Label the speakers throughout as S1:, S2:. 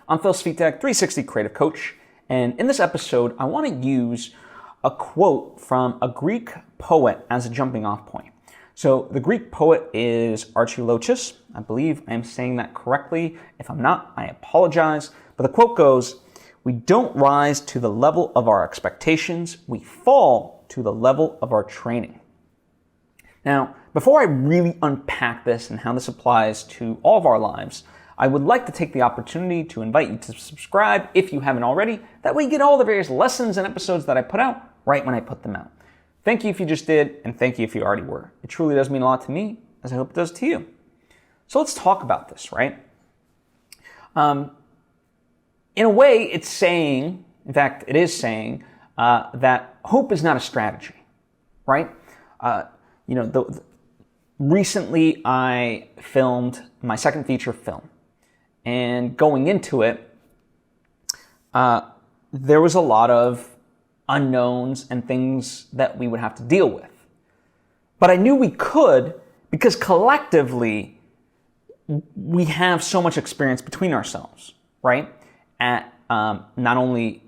S1: I'm Phil Svitek, 360 Creative Coach, and in this episode, I want to use a quote from a Greek poet as a jumping off point. So the Greek poet is Archilochus. I believe I am saying that correctly. If I'm not, I apologize. But the quote goes, "We don't rise to the level of our expectations, we fall to the level of our training." Now, before I really unpack this and how this applies to all of our lives, I would like to take the opportunity to invite you to subscribe if you haven't already. That way you get all the various lessons and episodes that I put out right when I put them out. Thank you if you just did, and thank you if you already were. It truly does mean a lot to me, as I hope it does to you. So let's talk about this, right? In a way, it's saying, in fact, it is saying that hope is not a strategy, right? Recently I filmed my second feature film. And going into it, there was a lot of unknowns and things that we would have to deal with. But I knew we could because collectively we have so much experience between ourselves, right? At not only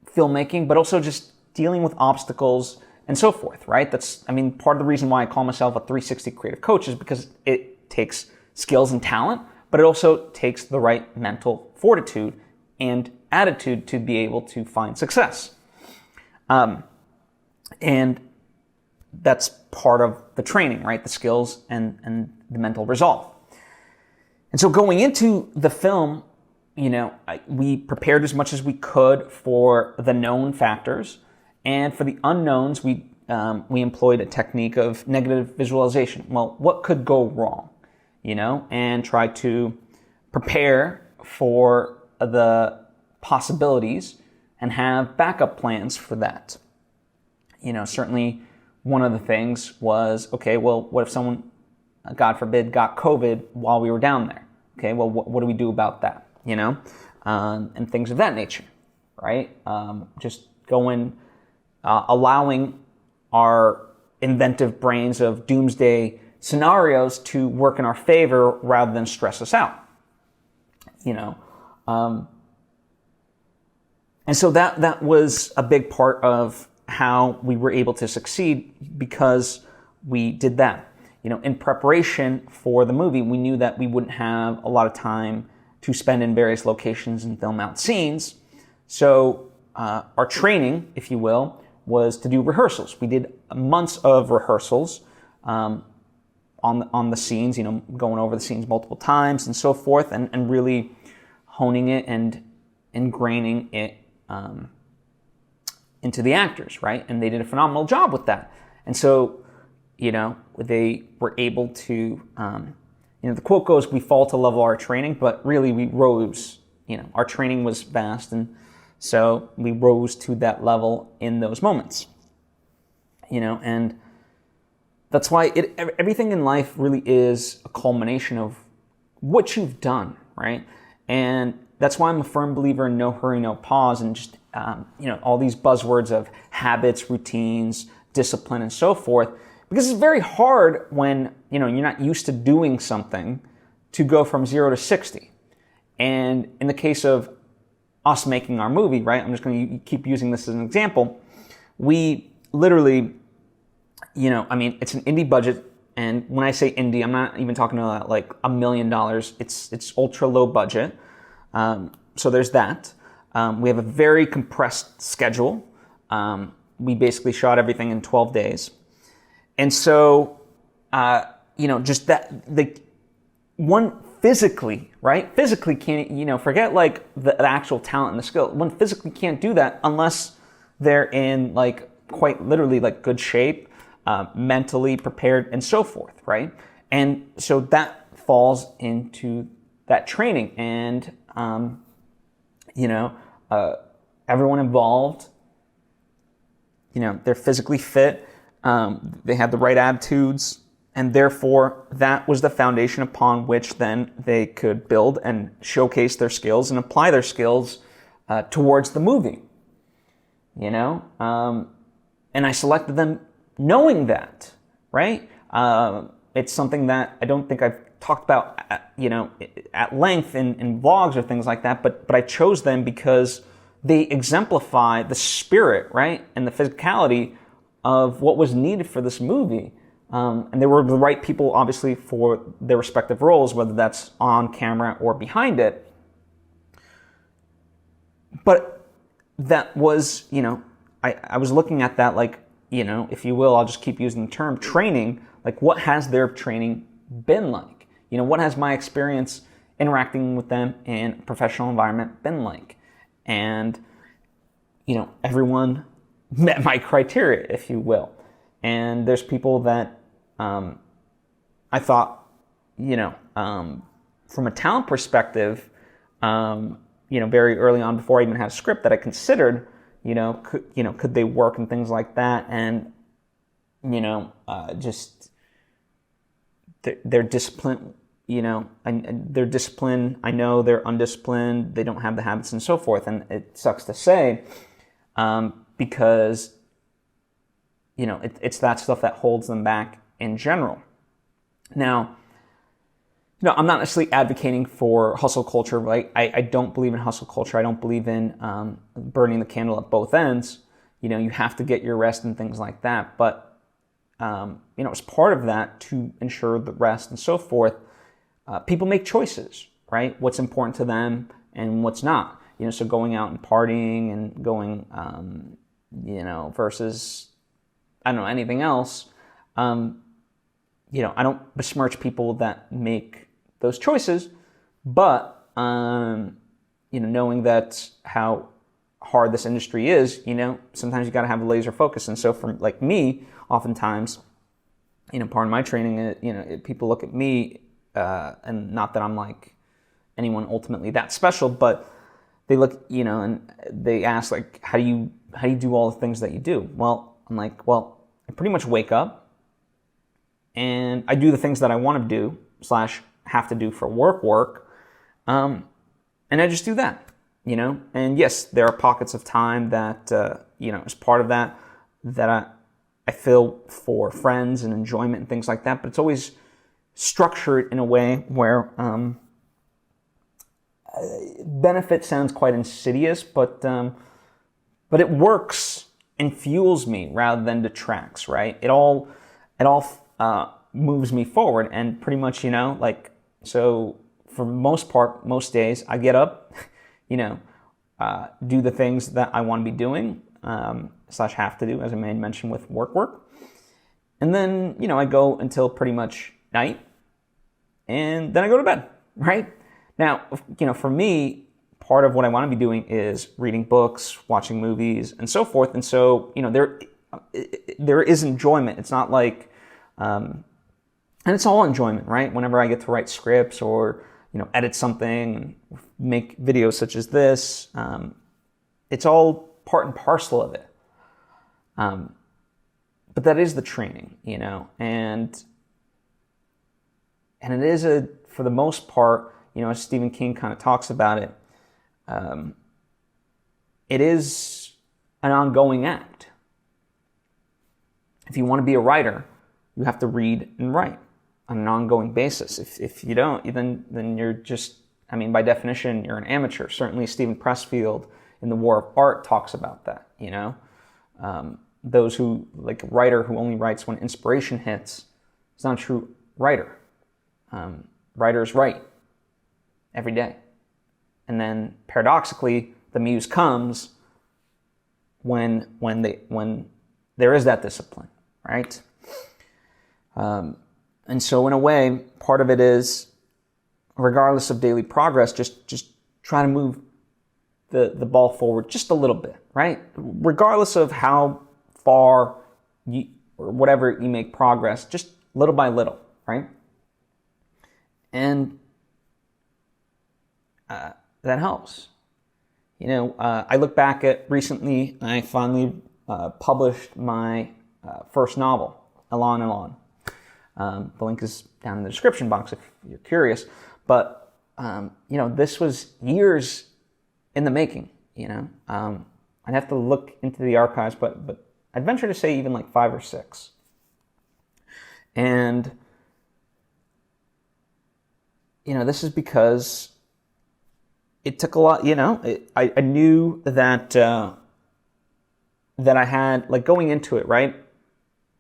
S1: filmmaking, but also just dealing with obstacles and so forth, right? Part of the reason why I call myself a 360 creative coach is because it takes skills and talent, but it also takes the right mental fortitude and attitude to be able to find success. And that's part of the training, right? The skills and the mental resolve. And so going into the film, we prepared as much as we could for the known factors, and for the unknowns, we employed a technique of negative visualization. Well, what could go wrong? And try to prepare for the possibilities and have backup plans for that. Certainly one of the things was, okay, well, what if someone, God forbid, got COVID while we were down there? Okay, well, what do we do about that? And things of that nature, right? Just allowing our inventive brains of doomsday scenarios to work in our favor rather than stress us out, and so that was a big part of how we were able to succeed, because we did that. In preparation for the movie, we knew that we wouldn't have a lot of time to spend in various locations and film out scenes. So our training, if you will, was to do rehearsals. We did months of rehearsals on the scenes, going over the scenes multiple times and so forth, and really honing it and ingraining it into the actors, right? And they did a phenomenal job with that. And so, they were able to, the quote goes, "We fall to level our training," but really we rose. Our training was vast, and so we rose to that level in those moments. And that's why everything in life really is a culmination of what you've done, right? And that's why I'm a firm believer in no hurry, no pause, and just, all these buzzwords of habits, routines, discipline, and so forth, because it's very hard when, you're not used to doing something to go from 0 to 60. And in the case of us making our movie, right, I'm just going to keep using this as an example. We literally, it's an indie budget. And when I say indie, I'm not even talking about like $1 million. It's ultra low budget. So there's that. We have a very compressed schedule. We basically shot everything in 12 days. And so, just that, one physically, right? Physically can't, forget like the actual talent and the skill. One physically can't do that unless they're in like quite literally like good shape, mentally prepared and so forth, right? And so that falls into that training, and, everyone involved, they're physically fit, they had the right attitudes, and therefore that was the foundation upon which then they could build and showcase their skills and apply their skills towards the movie, and I selected them knowing that, right? It's something that I don't think I've talked about, at length in vlogs or things like that, but I chose them because they exemplify the spirit, right, and the physicality of what was needed for this movie. And they were the right people, obviously, for their respective roles, whether that's on camera or behind it. But that was, I was looking at that like, if you will, I'll just keep using the term training, like what has their training been like? What has my experience interacting with them in a professional environment been like? And, everyone met my criteria, if you will. And there's people that I thought, from a talent perspective, very early on before I even had a script that I considered, could they work and things like that, and just their discipline, their discipline. I know they're undisciplined. They don't have the habits and so forth, and it sucks to say, because it's that stuff that holds them back in general. Now, I'm not necessarily advocating for hustle culture, right? I don't believe in hustle culture. I don't believe in burning the candle at both ends. You have to get your rest and things like that. But, as part of that, to ensure the rest and so forth, people make choices, right? What's important to them and what's not. So going out and partying and going, versus, I don't know, anything else. I don't besmirch people that make those choices, but, knowing that how hard this industry is, sometimes you got to have a laser focus. And so for like me, oftentimes, part of my training, people look at me, and not that I'm like anyone ultimately that special, but they look, and they ask like, how do you do all the things that you do? Well, I'm like, I pretty much wake up and I do the things that I want to do / have to do for work. And I just do that, and yes, there are pockets of time that, as part of that I fill for friends and enjoyment and things like that, but it's always structured in a way where, benefit sounds quite insidious, but it works and fuels me rather than detracts, right? It all moves me forward, and pretty much, so for the most part, most days, I get up, do the things that I want to be doing, / have to do, as I may mention with work. And then, I go until pretty much night, and then I go to bed, right? Now, for me, part of what I want to be doing is reading books, watching movies, and so forth. And so, there is enjoyment. It's not like, and it's all enjoyment, right? Whenever I get to write scripts or, edit something, make videos such as this, it's all part and parcel of it. But that is the training, and it is for the most part, as Stephen King kind of talks about it, it is an ongoing act. If you want to be a writer, you have to read and write on an ongoing basis. If you don't, then you're just, by definition, you're an amateur. Certainly Stephen Pressfield in The War of Art talks about that, those who, like a writer who only writes when inspiration hits, is not a true writer. Writers write every day. And then paradoxically, the muse comes when there is that discipline, right? And so in a way, part of it is, regardless of daily progress, just try to move the ball forward just a little bit, right? Regardless of how far or whatever you make progress, just little by little, right? And that helps. I look back at recently, I finally published my first novel, Elon Elon. The link is down in the description box if you're curious. But, this was years in the making, I'd have to look into the archives, but I'd venture to say even like 5 or 6. And this is because it took a lot, I knew that, that I had, like, going into it, right?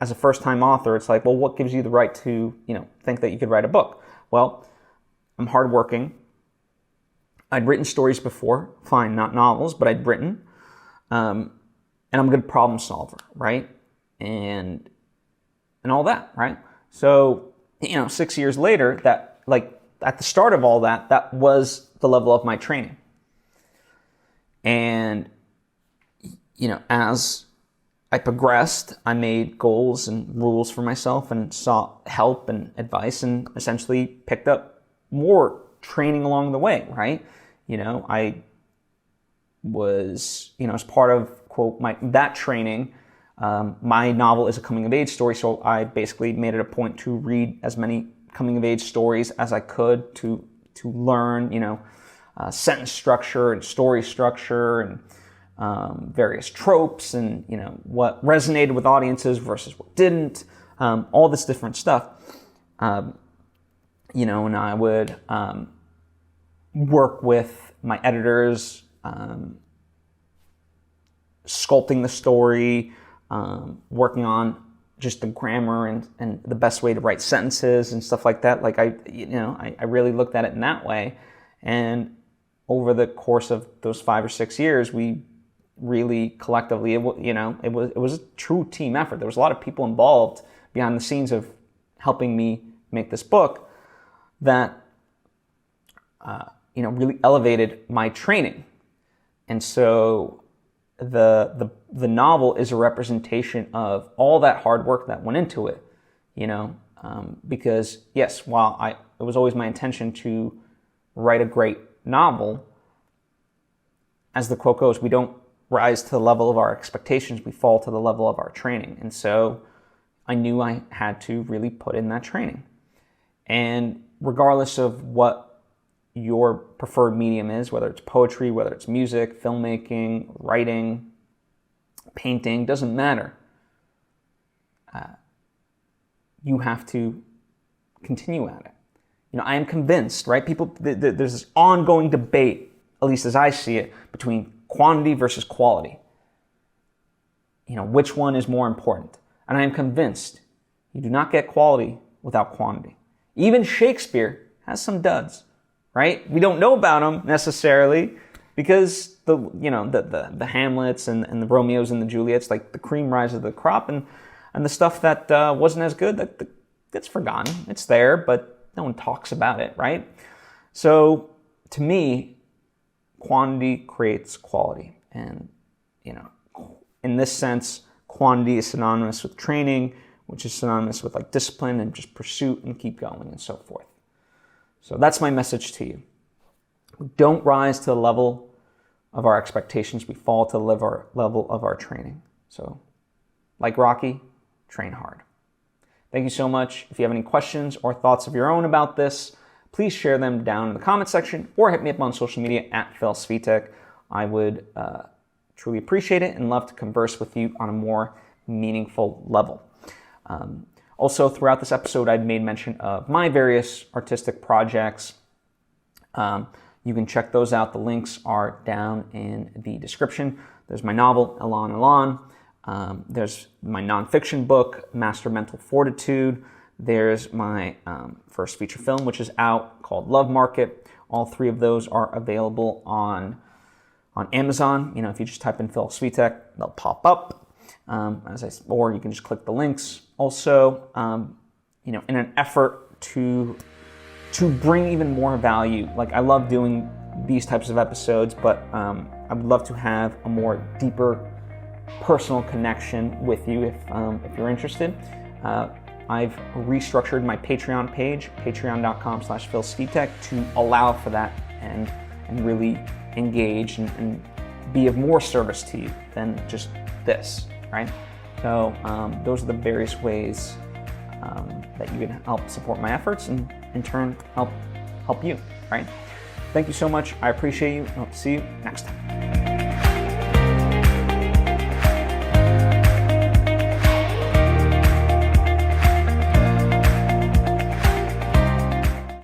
S1: As a first-time author, it's like, well, what gives you the right to, think that you could write a book? Well, I'm hardworking. I'd written stories before, fine, not novels, but I'd written. And I'm a good problem solver, right? And all that, right? So, 6 years later, that, like, at the start of all that, that was the level of my training. And, as I progressed, I made goals and rules for myself and sought help and advice and essentially picked up more training along the way, right? I was, as part of, quote, that training, my novel is a coming-of-age story, so I basically made it a point to read as many coming-of-age stories as I could to learn, sentence structure and story structure and various tropes and, what resonated with audiences versus what didn't, all this different stuff. And I would work with my editors, sculpting the story, working on just the grammar and the best way to write sentences and stuff like that. Like I really looked at it in that way. And over the course of those 5 or 6 years, we really collectively, it was a true team effort. There was a lot of people involved behind the scenes of helping me make this book that, really elevated my training. And so the novel is a representation of all that hard work that went into it, because yes, while it was always my intention to write a great novel, as the quote goes, we don't rise to the level of our expectations, we fall to the level of our training. And so I knew I had to really put in that training. And regardless of what your preferred medium is, whether it's poetry, whether it's music, filmmaking, writing, painting, doesn't matter. You have to continue at it. I am convinced, right? There's this ongoing debate, at least as I see it, between quantity versus quality. Which one is more important? And I am convinced you do not get quality without quantity. Even Shakespeare has some duds, right? We don't know about them necessarily because the Hamlets and the Romeos and the Juliets, like the cream rises to the crop, and the stuff that wasn't as good, that gets forgotten. It's there, but no one talks about it, right? So to me, quantity creates quality. And, in this sense, quantity is synonymous with training, which is synonymous with like discipline and just pursuit and keep going and so forth. So that's my message to you. We don't rise to the level of our expectations. We fall to the level of our training. So like Rocky, train hard. Thank you so much. If you have any questions or thoughts of your own about this, please share them down in the comment section or hit me up on social media at Svitek. I would truly appreciate it and love to converse with you on a more meaningful level. Also, throughout this episode, I've made mention of my various artistic projects. You can check those out. The links are down in the description. There's my novel, Elan Elan. There's my nonfiction book, Master Mental Fortitude. There's my first feature film, which is out, called Love Market. All three of those are available on Amazon. If you just type in Phil Svitek, they'll pop up. Or you can just click the links. Also, in an effort to bring even more value. Like, I love doing these types of episodes, but I would love to have a more deeper personal connection with you if you're interested. I've restructured my Patreon page, patreon.com/PhilSvitek, to allow for that and really engage and be of more service to you than just this, right? So those are the various ways that you can help support my efforts and in turn help you, right? Thank you so much. I appreciate you. I'll see you next time.